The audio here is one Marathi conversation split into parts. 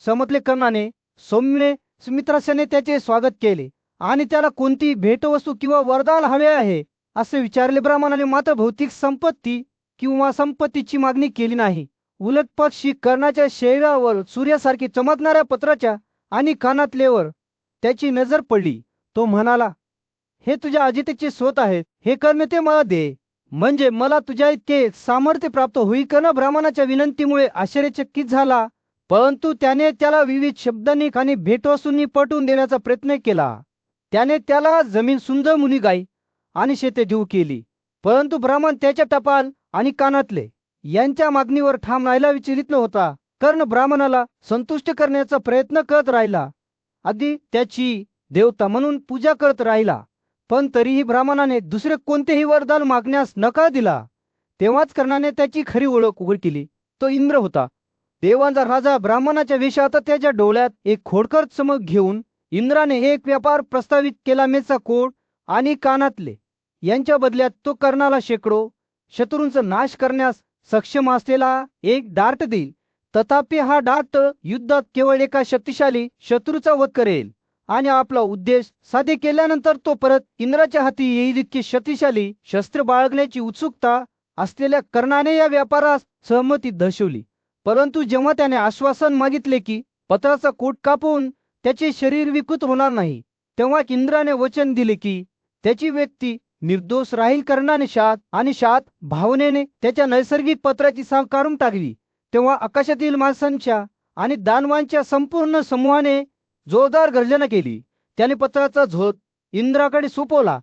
समतले कर्णाने सौम्य सुमित्रासने त्याचे स्वागत केले आणि त्याला कोणती भेटवस्तू किंवा वरदान हवे आहे असे विचारले. ब्राह्मणाने मात्र भौतिक संपत्ती किंवा संपत्तीची मागणी केली नाही. उलट पक्षी कर्णाच्या शरीरावर सूर्यासारखी चमकणाऱ्या पत्राच्या आणि कानातलेवर त्याची नजर पडली. तो म्हणाला, हे तुझ्या अजितेचे स्रोत आहेत, हे कर्ण ते मला दे, म्हणजे मला तुझ्या इतके सामर्थ्य प्राप्त होईल. कर्ण ब्राह्मणाच्या विनंतीमुळे आश्चर्यचकित झाला, परंतु त्याने त्याला विविध शब्दांनी आणि भेटवस्तूंनी पटवून देण्याचा प्रयत्न केला. त्याने त्याला जमीन, सुंदर मुली, गाई आणि शेते देऊ केली, परंतु ब्राह्मण त्याच्या टपाल आणि कानातले यांच्या मागणीवर ठाम राहायला विचलित न होता. कर्ण ब्राह्मणाला संतुष्ट करण्याचा प्रयत्न करत राहिला, अगदी त्याची देवता म्हणून पूजा करत राहिला, पण तरीही ब्राह्मणाने दुसरे कोणतेही वरदान मागण्यास नकार दिला. तेव्हाच कर्णाने त्याची खरी ओळख उघड केली. तो इंद्र होता, देवांचा राजा. ब्राह्मणाच्या वेशात त्याच्या डोळ्यात एक खोडकर चमक घेऊन इंद्राने एक व्यापार प्रस्तावित केला. मेचा कोट आणि कानातले यांच्या बदल्यात तो कर्णाला शेकडो शत्रूंचा नाश करण्यास सक्षम असलेला एक डार्ट देईल. तथापि हा डार्ट युद्धात केवळ एका शक्तिशाली शत्रूचा वध करेल आणि आपला उद्देश साध्य केल्यानंतर तो परत इंद्राच्या हाती येईल. इतकी शक्तिशाली शस्त्र बाळगण्याची उत्सुकता असलेल्या कर्णाने या व्यापारास सहमती दर्शवली. परंतु जेव्हा त्याने आश्वासन मागितले की पत्राचा कोट कापून त्याचे शरीर विकृत होणार नाही, तेव्हा इंद्राने वचन दिले की त्याची व्यक्ती निर्दोष राहील. कर्णाने शात भावनेने त्याच्या नैसर्गिक पत्राची साव काढून टाकली. तेव्हा आकाशातील माणसांच्या आणि दानवांच्या संपूर्ण समूहाने जोरदार गर्जना केली. त्याने पत्राचा झोत इंद्राकडे सोपवला,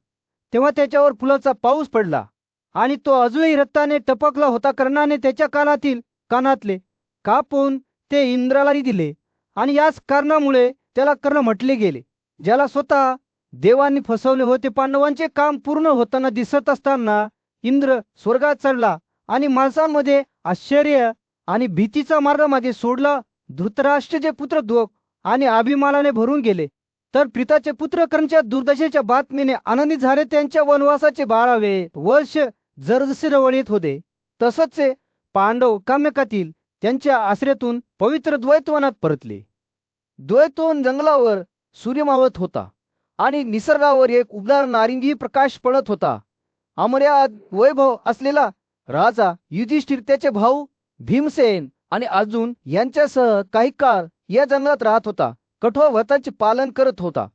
तेव्हा त्याच्यावर फुलाचा पाऊस पडला आणि तो अजूनही रक्ताने टपकला होता. कर्णाने त्याच्या कानातले कापून ते इंद्राला दिले आणि याच कारणामुळे त्याला कर्ण म्हटले गेले, ज्याला स्वतः देवांनी फसवले होते. पांडवांचे काम पूर्ण होताना दिसत असताना इंद्र स्वर्गात चढला आणि माणसांमध्ये आश्चर्य आणि भीतीचा मार्ग मागे सोडला. धृतराष्ट्राचे पुत्र द्रोक आणि अभिमानाने भरून गेले, तर प्रीताचे पुत्र कर्णच्या दुर्दशेच्या बातमीने आनंदित झाले. त्यांच्या वनवासाचे 12वे वर्ष जसजसे जवळ येत होते, तसंच पांडव काम्यकातील त्यांच्या आश्रयातून पवित्र द्वैतवनात परतले. द्वैतवन जंगलावर सूर्य मावळत होता आणि निसर्गावर एक उबदार नारिंगी प्रकाश पडत होता. अमर्याद वैभव असलेला राजा युधिष्ठिर, त्याचे भाऊ भीमसेन आणि अर्जुन यांच्यासह काही काळ या जंगलात राहत होता. कठोर व्रतांचे पालन करत होता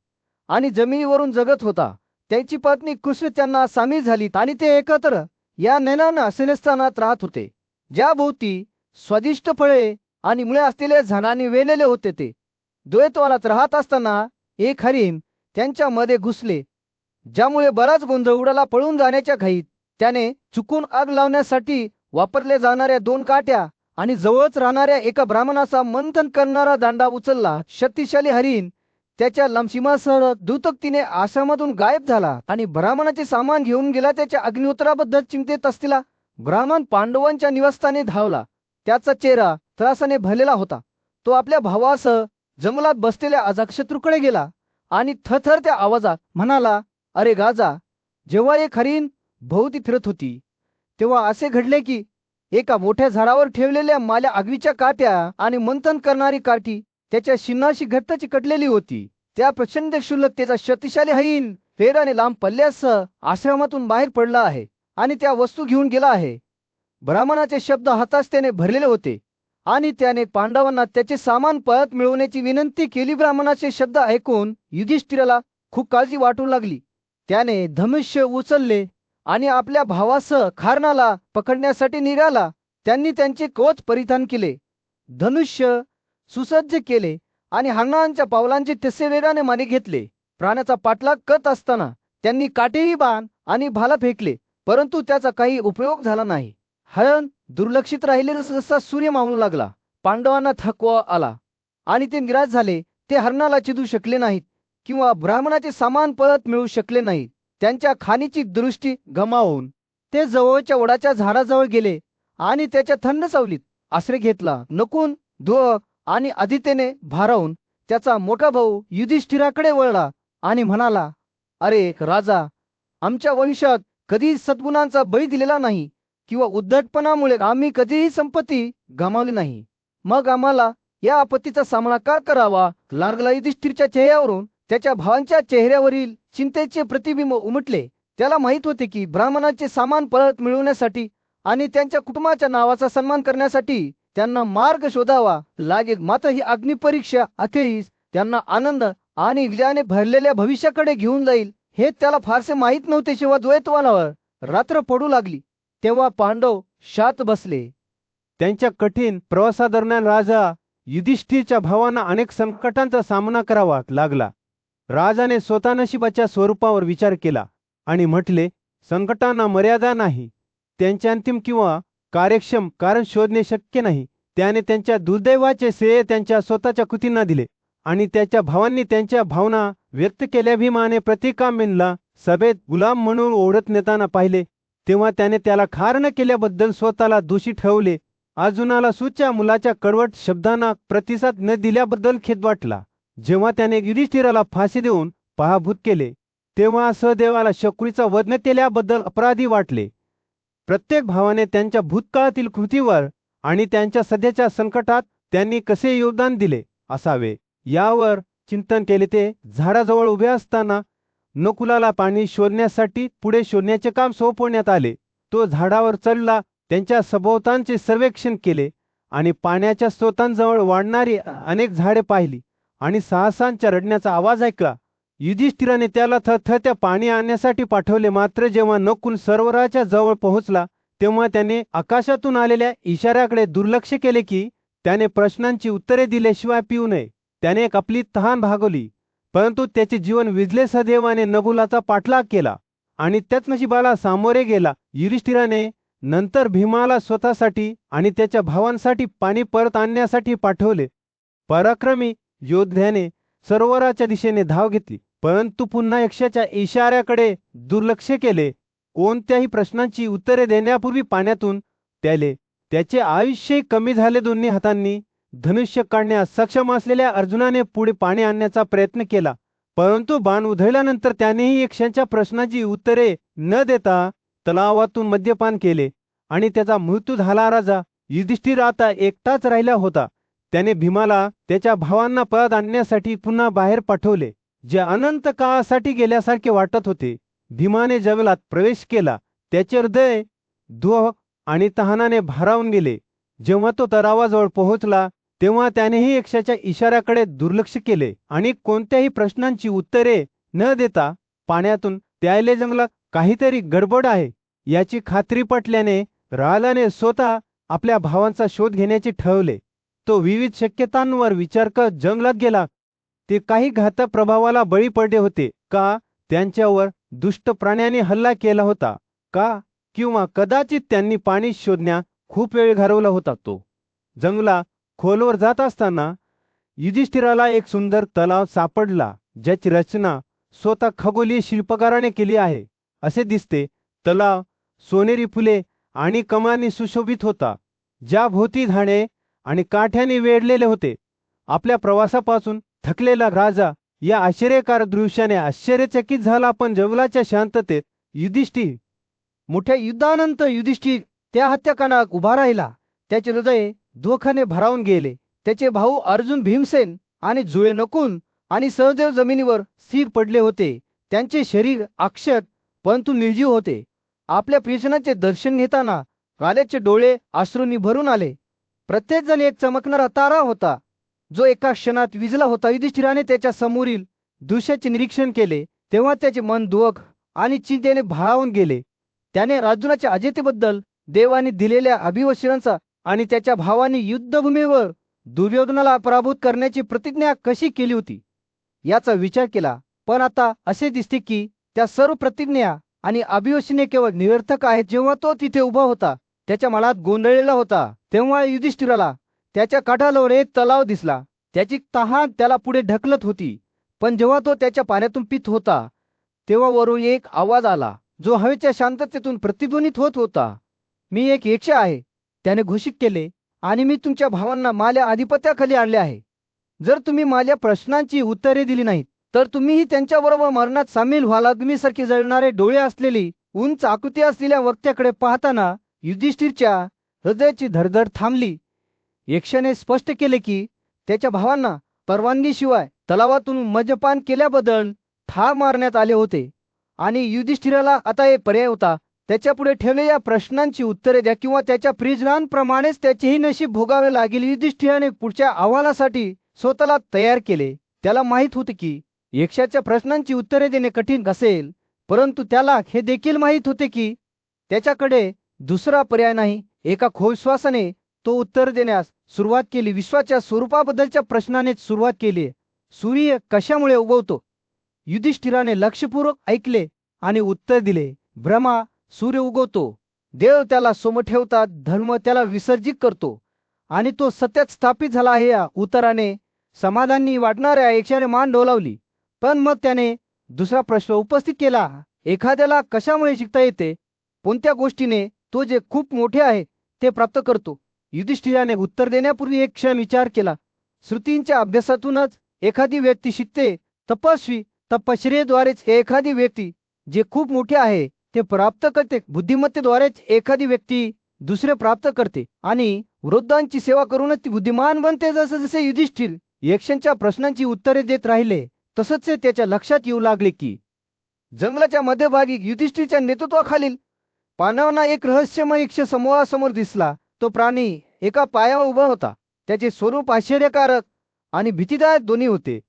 आणि जमिनीवरून जगत होता. त्याची पत्नी कृष्ण त्यांना सामील झाली आणि ते एकत्र या नैनान आश्रयस्थानात राहत होते, ज्या भोवती स्वादिष्ट फळे आणि मुळे असलेल्या झाडांनी वेलेले होते. ते द्वैतवनात राहत असताना एक हरिण त्यांच्या मध्ये घुसले, ज्यामुळे बराच गोंधळ उडाला. पळून जाण्याच्या घाईत त्याने चुकून आग लावण्यासाठी वापरल्या जाणाऱ्या 2 काट्या आणि जवळच राहणाऱ्या एका ब्राह्मणाचा मंथन करणारा दांडा उचलला. शक्तिशाली हरिण त्याच्या लमशिमासह द्रुतगतीने आश्रमातून गायब झाला आणि ब्राह्मणाचे सामान घेऊन गेला. त्याच्या अग्निहोत्राबद्दल चिंतेत असलेला ब्राह्मण पांडवांच्या निवासस्थानी धावला. त्याचा चेहरा त्रासाने भरलेला होता. तो आपल्या भावासह जंगलात बसलेल्या अजातशत्रूकडे गेला आणि थरथरत्या आवाजात म्हणाला, अरे गाजा, जेव्हा एक हरिण भोवती फिरत होती, तेव्हा असे घडले की एका मोठ्या झाडावर ठेवलेल्या माल्या आगीच्या काट्या आणि मंथन करणारी काठी त्याच्या शिन्नाशी घट्ट चिकटलेली होती. त्या प्रचंड क्षुल्लकतेचा शक्तिशाली हरिण फेराने लांब पल्ल्यासह आश्रमातून बाहेर पडला आहे आणि त्या वस्तू घेऊन गेला आहे. ब्राह्मणाचे शब्द हताशतेने भरलेले होते आणि त्याने पांडवांना त्याचे सामान परत मिळवण्याची विनंती केली. ब्राह्मणाचे शब्द ऐकून युधिष्ठिराला खूप काळजी वाटू लागली. त्याने धनुष्य उचलले आणि आपल्या भावासह खारणाला पकडण्यासाठी निघाला. त्यांनी त्यांचे कवच परिधान केले, धनुष्य सुसज्ज केले आणि हरणांच्या पावलांचे ठसे वेगाने मागे घेतले. प्राण्याचा पाठलाग करत असताना त्यांनी काटेही, बाण आणि भाला फेकले, परंतु त्याचा काही उपयोग झाला नाही. हरण दुर्लक्षित राहिले. जसा सूर्य मावळू लागला, पांडवांना थकवा आला आणि ते निराश झाले. ते हरणाला चिदू शकले नाहीत किंवा ब्राह्मणाचे सामान परत मिळू शकले नाहीत. त्यांच्या खाणीची दृष्टी गमावून ते जवळच्या वडाच्या झाडाजवळ गेले आणि त्याच्या थंड सावलीत आश्रय घेतला. नकुल, ध्रुव आणि अदितीने भारावून त्याचा मोठा भाऊ युधिष्ठिराकडे वळला आणि म्हणाला, अरे राजा, आमच्या वंशात कधी सद्गुणांचा बळी दिलेला नाही किंवा उद्धटपणामुळे आम्ही कधीही संपत्ती गमावली नाही. मग आम्हाला या आपत्तीचा सामना का करावा लागला? युधिष्ठिरच्या चेहऱ्यावरून त्याच्या भावांच्या चेहऱ्यावरील चिंतेचे प्रतिबिंब उमटले. त्याला माहित होते की ब्राह्मणाचे सामान परत मिळवण्यासाठी आणि त्यांच्या कुटुंबाच्या नावाचा सन्मान करण्यासाठी त्यांना मार्ग शोधावा लागेल. मात्र ही अग्निपरीक्षा अखेरीस त्यांना आनंद आणि विजयाने भरलेल्या भविष्याकडे घेऊन जाईल हे त्याला फारसे माहीत नव्हते. जेव्हा द्वैतवनावर रात्र पडू लागली तेव्हा पांडव शांत बसले. त्यांच्या कठीण प्रवासादरम्यान राजा युधिष्ठिरच्या भावांना अनेक संकटांचा सामना करावा लागला. राजाने स्वतः नशिबाच्या स्वरूपावर विचार केला आणि म्हटले, संकटांना मर्यादा नाही. त्यांचे अंतिम किंवा कार्यक्षम कारण शोधणे शक्य नाही. त्याने त्यांच्या दुर्दैवाचे श्रेय त्यांच्या स्वतःच्या कृतींना दिले आणि त्याच्या भावांनी त्यांच्या भावना व्यक्त केल्या. भीमाने प्रतिकाम्यनला सभेत गुलाम म्हणून ओढत नेताना पाहिले तेव्हा त्याने त्याला खार न केल्याबद्दल स्वतःला दोषी ठरवले. अर्जुनाला सूच्या मुलाच्या कडवट शब्दांना प्रतिसाद न दिल्याबद्दल खेद वाटला. जेव्हा त्याने युधिष्ठिराला फाशी देऊन पराभूत केले तेव्हा सहदेवाला शकुनीचा वध न केल्याबद्दल अपराधी वाटले. प्रत्येक भावाने त्यांच्या भूतकाळातील कृतीवर आणि त्यांच्या सध्याच्या संकटात त्यांनी कसे योगदान दिले असावे यावर चिंतन केले. ते झाडाजवळ उभे असताना नकुलाला पाणी शोधण्यासाठी पुढे शोधण्याचे काम सोपवण्यात आले. तो झाडावर चढला, त्यांच्या सभोवतांचे सर्वेक्षण केले आणि पाण्याच्या स्रोतांजवळ वाढणारी अनेक झाडे पाहिली आणि साहसांच्या रडण्याचा आवाज ऐकला. युधिष्ठिराने त्याला थरथरत्या पाणी आणण्यासाठी पाठवले. मात्र जेव्हा नकुल सरोवराच्या जवळ पोहोचला तेव्हा त्याने आकाशातून आलेल्या इशाऱ्याकडे दुर्लक्ष केले की त्याने प्रश्नांची उत्तरे दिल्याशिवाय पिऊ नये. त्याने आपली तहान भागवली परंतु त्याचे जीवन विझले. सहदेवाने नकुलाचा पाठलाग केला आणि त्याच नशिबाला सामोरे गेला. युधिष्ठिराने नंतर भीमाला स्वतःसाठी आणि त्याच्या भावांसाठी पाणी परत आणण्यासाठी पाठवले. पराक्रमी योद्ध्याने सरोवराच्या दिशेने धाव घेतली परंतु पुन्हा यक्षाच्या इशाऱ्याकडे दुर्लक्ष केले. कोणत्याही प्रश्नांची उत्तरे देण्यापूर्वी पाण्यातून त्याले त्याचे आयुष्य कमी झाले. दोन्ही हातांनी धनुष्य काढण्यास सक्षम असलेल्या अर्जुनाने पुढे पाणी आणण्याचा प्रयत्न केला परंतु बाण उधळल्यानंतर त्यानेही यक्षांच्या प्रश्नांची उत्तरे न देता तलावातून मद्यपान केले आणि त्याचा मृत्यू झाला. राजा युधिष्ठिर आता एकटाच राहिला होता. त्याने भीमाला त्याच्या भावांना परत आणण्यासाठी पुन्हा बाहेर पाठवले जे अनंत काळासाठी गेल्यासारखे वाटत होते. भीमाने जंगलात प्रवेश केला. त्याचे हृदय दुःख आणि तहानाने भारावून गेले. जेव्हा तो तलावाजवळ पोहोचला तेव्हा त्यानेही यक्षाच्या इशाऱ्याकडे दुर्लक्ष केले आणि कोणत्याही प्रश्नांची उत्तरे न देता पाण्यातून त्याले जंगलात काहीतरी गडबड आहे याची खात्री पटल्याने राजाने स्वतः आपल्या भावांचा शोध घेण्याचे ठरवले. तो विविध शक्यतांवर विचार करत जंगलात गेला. ते काही घातक प्रभावाला बळी पडले होते का? त्यांच्यावर दुष्ट प्राण्यांनी हल्ला केला होता का? किंवा कदाचित त्यांनी पाणी शोधण्यात खूप वेळ घालवला होता. तो जंगला खोलवर जात असताना युधिष्ठिराला एक सुंदर तलाव सापडला ज्याची रचना स्वतः खगोलीय शिल्पकाराने केली आहे असे दिसते. तलाव सोनेरी फुले आणि कमानी सुशोभित होता ज्या भोवती झाडे आणि काठ्याने वेढलेले होते. आपल्या प्रवासापासून थकलेला राजा या आश्चर्यकारक दृश्याने आश्चर्यचकित झाला. पण जंगलाच्या शांततेत युधिष्ठिर मोठ्या युद्धानंतर युधिष्ठिर त्या हत्याकांडात उभा राहिला. त्याचे हृदय दुःखाने भारावून गेले. त्याचे भाऊ अर्जुन, भीमसेन आणि जुळे नकुल आणि सहदेव जमिनीवर स्थिर पडले होते. त्यांचे शरीर अक्षत परंतु निर्जीव होते. आपल्या प्रियजनाचे दर्शन घेताना राजाचे डोळे अश्रूंनी भरून आले. प्रत्येक जण एक चमकणारा तारा होता जो एका क्षणात विझला होता. युधिष्ठिराने त्याच्या समोरील दृश्याचे निरीक्षण केले तेव्हा त्याचे मन दुःख आणि चिंतेने भारावून गेले. त्याने अर्जुनाच्या अजेतेबद्दल, देवाने दिलेल्या अभिवचनांचा आणि त्याच्या भावांनी युद्धभूमीवर दुर्योधनाला पराभूत करण्याची प्रतिज्ञा कशी केली होती याचा विचार केला. पण आता असे दिसते की त्या सर्व प्रतिज्ञा आणि अभिवचने केवळ निरर्थक आहेत. जेव्हा तो तिथे उभा होता त्याच्या मनात गोंधळलेला होता तेव्हा युधिष्ठिराला त्याच्या काठाजवळ एक तलाव दिसला. त्याची तहान त्याला पुढे ढकलत होती. पण जेव्हा तो त्याच्या पाण्यातून पित होता तेव्हा वरून एक आवाज आला जो हवेच्या शांततेतून प्रतिध्वनित होत होता. मी एक यक्ष आहे त्याने घोषित केले आणि मी तुमच्या भावांना माझ्या आधिपत्याखाली आणले आहे. जर तुम्ही माझ्या प्रश्नांची उत्तरे दिली नाहीत तर तुम्हीही त्यांच्याबरोबर मरणात सामील व्हाल. अग्नीसारखे जळणारे डोळे असलेली उंच आकृती असलेल्या वक्त्याकडे पाहताना युधिष्ठिरच्या हृदयाची धडधड थांबली. यक्षाने स्पष्ट केले की त्याच्या भावांना परवानगीशिवाय तलावातून मद्यपान केल्याबद्दल ठार मारण्यात आले होते. आणि युधिष्ठिराला आता एक पर्याय होता. त्याच्यापुढे ठेवलेल्या प्रश्नांची उत्तरे द्या किंवा त्याच्या प्रियजनांप्रमाणेच त्याचेही नशीब भोगावे लागेल. युधिष्ठिराने पुढच्या आव्हानासाठी स्वतःला तयार केले. त्याला माहीत होते की यक्षाच्या प्रश्नांची उत्तरे देणे कठीण असेल, परंतु त्याला हे देखील माहीत होते की त्याच्याकडे दुसरा पर्याय नाही. एका खोविश्वासाने तो उत्तर देण्यास सुरुवात केली. विश्वाच्या स्वरूपाबद्दलच्या प्रश्नाने सुरुवात केली. सूर्य कशामुळे उगवतो? युधिष्ठिराने लक्षपूर्वक ऐकले आणि उत्तर दिले, ब्रह्मा सूर्य उगवतो. देव त्याला सोम ठेवतात, धर्म त्याला विसर्जित करतो आणि तो सत्यात स्थापित झाला आहे. या उत्तराने समाधानी वाटणाऱ्या यक्षाने मान डोलावली. पण मग त्याने दुसरा प्रश्न उपस्थित केला, एखाद्याला कशामुळे शिकता येते? कोणत्या गोष्टीने तो जे खूप मोठे आहे ते प्राप्त करतो? युधिष्ठिराने उत्तर देण्यापूर्वी एक क्षण विचार केला. श्रुतींच्या अभ्यासातूनच एखादी व्यक्ती शिकते. तपश्चर्येद्वारेच एखादी व्यक्ती जे खूप मोठे आहे ते प्राप्त करते. बुद्धिमत्तेद्वारेच एखादी व्यक्ती दुसरे प्राप्त करते आणि वृद्धांची सेवा करूनच ती बुद्धिमान बनते. जसे जसे युधिष्ठिर यक्षांच्या प्रश्नांची उत्तरे देत राहिले तसंच त्याच्या लक्षात येऊ लागले की जंगलाच्या मध्यभागी युधिष्ठिरच्या नेतृत्वाखालील पांडवांना एक रहस्यमय यक्ष समूहासमोर दिसला. तो प्राणी एका पायावर उभा होता. त्याचे स्वरूप आश्चर्यकारक आणि भीतीदायक दोन्ही होते.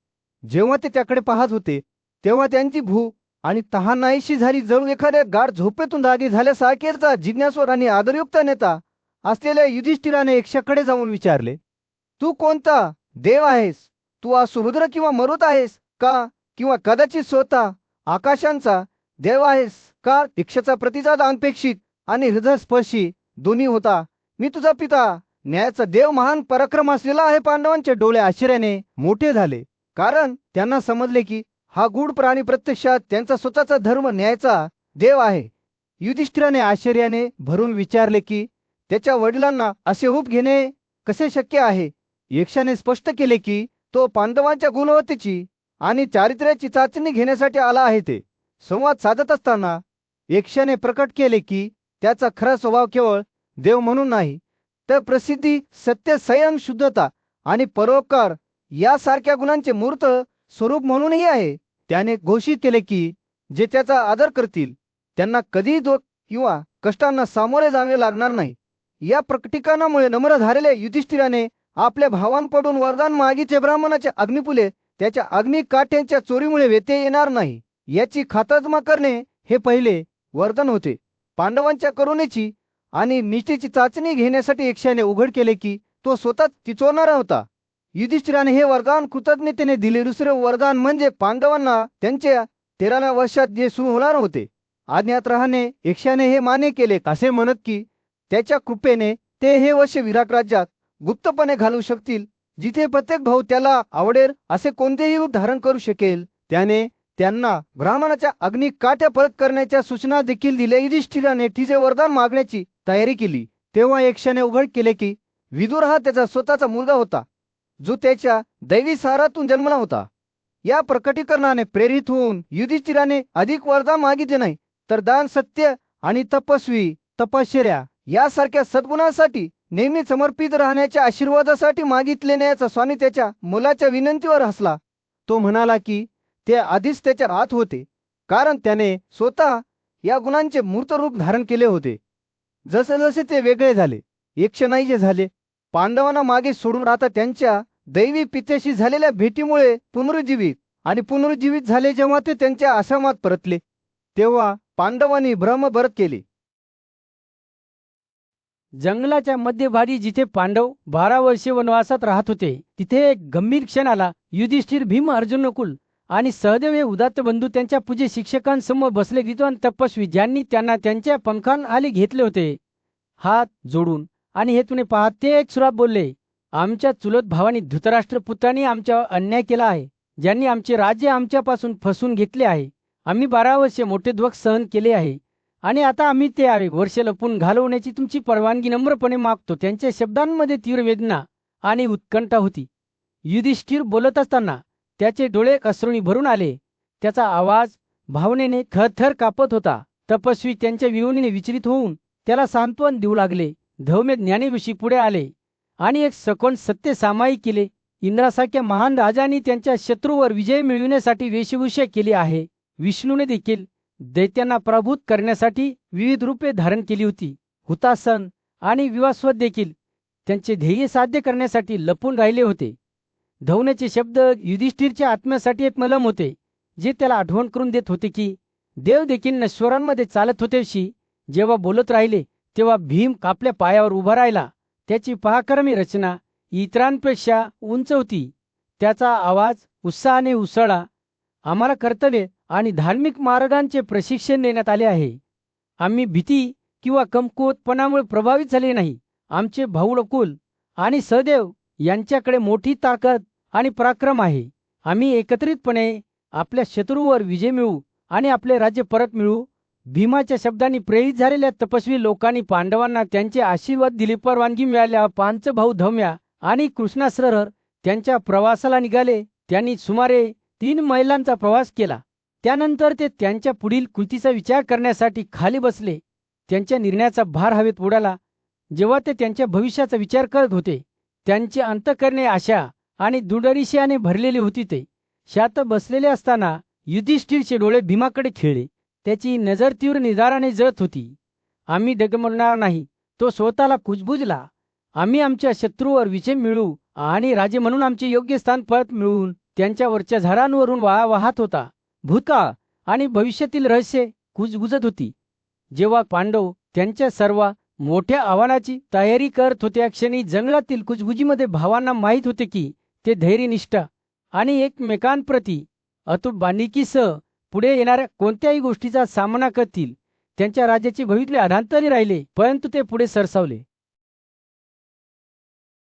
जेव्हा ते त्याकडे पाहत होते तेव्हा त्यांची भूक आणि तहान नाहीशी झाली. जणू एखाद्या गाढ झोपेतून जागे झाल्यासारखेचा जिज्ञासूर आणि आदरयुक्त नेता असलेल्या युधिष्ठिराने यक्षाकडे जाऊन विचारले, तू कोणता देव आहेस? तू असुरुद्र किंवा मरुत आहेस का? किंवा कदाचित स्वतः आकाशांचा देव आहेस का? यक्षाचा प्रतिसाद अनपेक्षित आणि हृदयस्पर्शी दोन्ही होता. मी तुझा पिता, न्यायाचा देव, महान पराक्रम असलेला आहे. पांडवांचे डोळे आश्चर्याने मोठे झाले, कारण त्यांना समजले की हा गूढ प्राणी प्रत्यक्षात त्यांचा स्वतःचा धर्म, न्यायाचा देव आहे. युधिष्ठिराने आश्चर्याने भरून विचारले की त्याच्या वडिलांना असे रूप घेणे कसे शक्य आहे? यक्षाने स्पष्ट केले की तो पांडवांच्या गुणवत्तेची आणि चारित्र्याची चाचणी घेण्यासाठी आला आहे. ते संवाद साधत असताना यक्षाने प्रकट केले की त्याचा खरा स्वभाव केवळ देव म्हणून नाही, तर प्रसिद्धी, सत्य, संयम, शुद्धता आणि परोपकार यासारख्या गुणांचे मूर्त स्वरूप म्हणूनही आहे. त्याने घोषित केले की जे त्याचा आदर करतील त्यांना कधीही दुःख किंवा कष्टांना सामोरे जावे लागणार नाही. या प्रकटीकरणामुळे नम्र झालेल्या युधिष्ठिराने आपल्या भावांकडून वरदान मागितले. ब्राह्मणाचे अग्निपुले त्याच्या अग्निकाठ्यांच्या चोरीमुळे व्यत्यय येणार नाही याची खातरजमा करणे हे पहिले वरदान होते. पांडवांच्या करुणेची आणि निष्ठेची चाचणी घेण्यासाठी यक्षाने उघड केले की तो स्वतः ती चोरणारा होता. युधिष्ठिराने हे वरदान कृतज्ञतेने दिले. दुसरे वरदान म्हणजे पांडवांना त्यांच्या 13व्या वर्षात जे सुरू होणार होते अज्ञात राहणे. यक्षाने हे मान्य केले, असे म्हणत की त्याच्या कृपेने ते हे वर्ष विराट राज्यात गुप्तपणे घालवू शकतील, जिथे प्रत्येक भाऊ त्याला आवडेल असे कोणतेही रूप धारण करू शकेल. त्याने त्यांना ब्राह्मणाच्या अग्नी काठ्या परत करण्याच्या सूचना देखील दिल्या. युधिष्ठिराने तिचे वरदान मागण्याची तयारी केली तेव्हा यक्षाने उघड केले की विदुर हा त्याचा स्वतःचा मुलगा होता, जो त्याच्या दैवी सारातून जन्मला होता. या प्रकटीकरणाने प्रेरित होऊन युधिष्ठिराने अधिक वरदान मागितले नाही, तर दान, सत्य आणि तपश्चर्या यासारख्या सद्गुणांसाठी नेहमी समर्पित राहण्याच्या आशीर्वादासाठी मागितले. न्यायाचा स्वामी त्याच्या मुलाच्या विनंतीवर हसला. तो म्हणाला की ते आधीच त्याच्या आत होते, कारण त्याने स्वतः या गुणांचे मूर्त रूप धारण केले होते. जसे जसे ते वेगळे झाले, यक्ष नाहीसे झाले. पांडवांना मागे सोडून आता त्यांच्या दैवी पित्याशी झालेल्या भेटीमुळे पुनरुज्जीवित झाले. जेव्हा ते त्यांच्या आश्रमात परतले तेव्हा पांडवांनी ब्रह्मभरत केले. जंगलाच्या मध्यभागी जिथे पांडव 12 वर्षे वनवासात राहत होते तिथे एक गंभीर क्षण आला. युधिष्ठिर, भीम, अर्जुन, नकुल आणि सहदेव हे उदात्त बंधू त्यांच्या पूज्य शिक्षकांसमोर बसले. विद्वान तपस्वी ज्यांनी त्यांना त्यांच्या पंखाखाली घेतले होते हात जोडून आणि हेतूने पाहत ते एक सुरात बोलले, आमच्या चुलत भावानी धृतराष्ट्र पुत्रांनी आमच्यावर अन्याय केला आहे, ज्यांनी आमचे राज्य आमच्यापासून फसवून घेतले आहे. आम्ही 12 वर्षे मोठे दुःख सहन केले आहे आणि आता आम्ही ते वर्ष लपून घालवण्याची तुमची परवानगी नम्रपणे मागतो. त्यांच्या शब्दांमध्ये तीव्र वेदना आणि उत्कंठा होती. युधिष्ठिर बोलत असताना त्याचे डोळे अश्रूंनी भरून आले. त्याचा आवाज भावनेने थरथर कापत होता. तपस्वी त्यांच्या विहोणीने विचलित होऊन त्याला सांत्वन देऊ लागले. धौम्य ज्ञानी ऋषी पुढे आले आणि एक सखोल सत्य सामायिक केले. इंद्रासारख्या महान राजांनी त्यांच्या शत्रूवर विजय मिळविण्यासाठी वेशभूषा केली आहे. विष्णूने देखील दैत्यांना पराभूत करण्यासाठी विविध रूपे धारण केली होती. हुतासन आणि विवास्वत देखील त्यांचे ध्येय साध्य करण्यासाठी लपून राहिले होते. धवण्याचे शब्द युधिष्ठिरच्या आत्म्यासाठी एक मलम होते, जे त्याला आठवण करून देत होते की देव देखील नश्वरांमध्ये चालत होतेशी जेव्हा बोलत राहिले तेव्हा भीम कापल्या पायावर उभा राहिला. त्याची पराक्रमी रचना इतरांपेक्षा उंच होती. त्याचा आवाज उत्साहाने उसळला. आम्हाला कर्तव्य आणि धार्मिक मार्गांचे प्रशिक्षण देण्यात आले आहे. आम्ही भीती किंवा कमकुवतपणामुळे प्रभावित झाले नाही. आमचे भाऊ नकुल आणि सहदेव यांच्याकडे मोठी ताकद आणि पराक्रम आहे. आम्ही एकत्रितपणे आपल्या शत्रूवर विजय मिळवू आणि आपले राज्य परत मिळवू. भीमाच्या शब्दांनी प्रेरित झालेल्या तपस्वी लोकांनी पांडवांना त्यांचे आशीर्वाद दिले. परवानगी मिळाल्या पांच भाऊ धौम्या आणि कृष्णासरर त्यांच्या प्रवासाला निघाले. त्यांनी सुमारे 3 मैलांचा प्रवास केला. त्यानंतर ते त्यांच्या पुढील कृतीचा विचार करण्यासाठी खाली बसले. त्यांच्या निर्णयाचा भार हवेत उडाला. जेव्हा ते त्यांच्या भविष्याचा विचार करत होते, त्यांचे अंतःकरणे आशा आणि दुर्दर्शनाने भरलेली होती. ते शांत बसलेले असताना युधिष्ठिरचे डोळे भीमाकडे खेळले. त्याची नजर तीव्र निर्धाराने जळत होती. आम्ही डगमगणार नाही, तो स्वतःला कुजबुजला. आम्ही आमच्या शत्रूवर विजय मिळवू आणि राजे म्हणून आमचे योग्य स्थान परत मिळवून त्यांच्यावरच्या झाडांवरून वाहत होता. भूतकाळ आणि भविष्यातील रहस्य कुजबुजत होती. जेव्हा पांडव त्यांच्या सर्व मोठ्या आव्हानाची तयारी करत होते, त्या क्षणी जंगलातील कुजबुजीमध्ये भावांना माहीत होते की ते धैर्यनिष्ठ आणि एकमेकांप्रती अतूट बांधिलकीसह पुढे येणाऱ्या कोणत्याही गोष्टीचा सामना करतील. त्यांच्या राज्याचे भवितव्य अधांतरी राहिले, परंतु ते पुढे सरसावले.